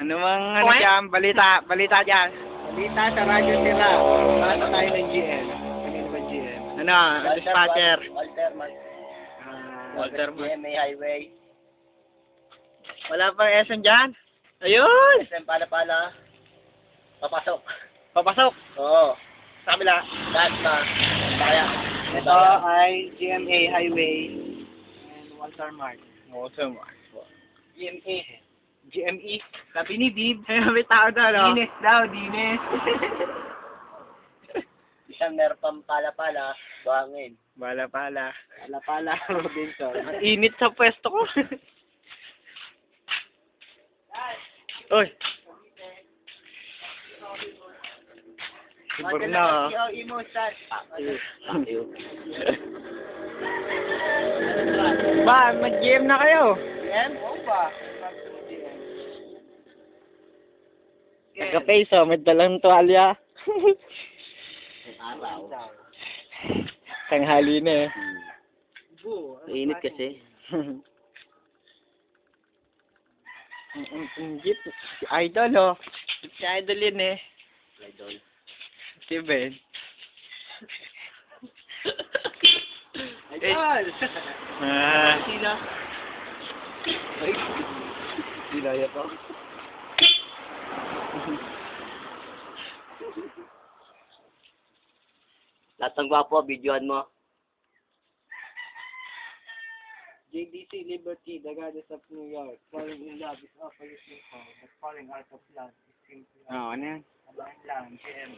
Ano mang ano dyan, balita dyan. Balita sa radyo sila. Paano tayo ng GM? Kanino ba GM? Ano, dispatcher. Walter Mark. GMA Highway. Wala pang SM dyan. Ayun! SM Pala. Papasok. Papasok. Oo. Sa kabila. Lahat na. Kaya. Ito ay GMA Highway and Walter Mark. Walter Mark. GMA. GME. Sabi ni Bib. May tao daw, no? Dines daw, Dines. Isang meron pang pala, buhangin. Pala. Pala, Robinson. Ang init sa pwesto ko. Oy. Siguro na. Ba, mag-GM na kayo. GM? Oo ba? Nagka-peso, may dalang tuwalya. Araw. Tanghali na eh. Init kasi. Ang jeep. Si Idol, oh. Si Idol yun eh. Idol. Si Ben. Idol! Sila. Sila yan po. Lahat ng gwapo, videoan mo. JDC Liberty, the goddess of New York. Falling in love is often useful, but falling out of love is simply... ano yan? Abangan lang, GM.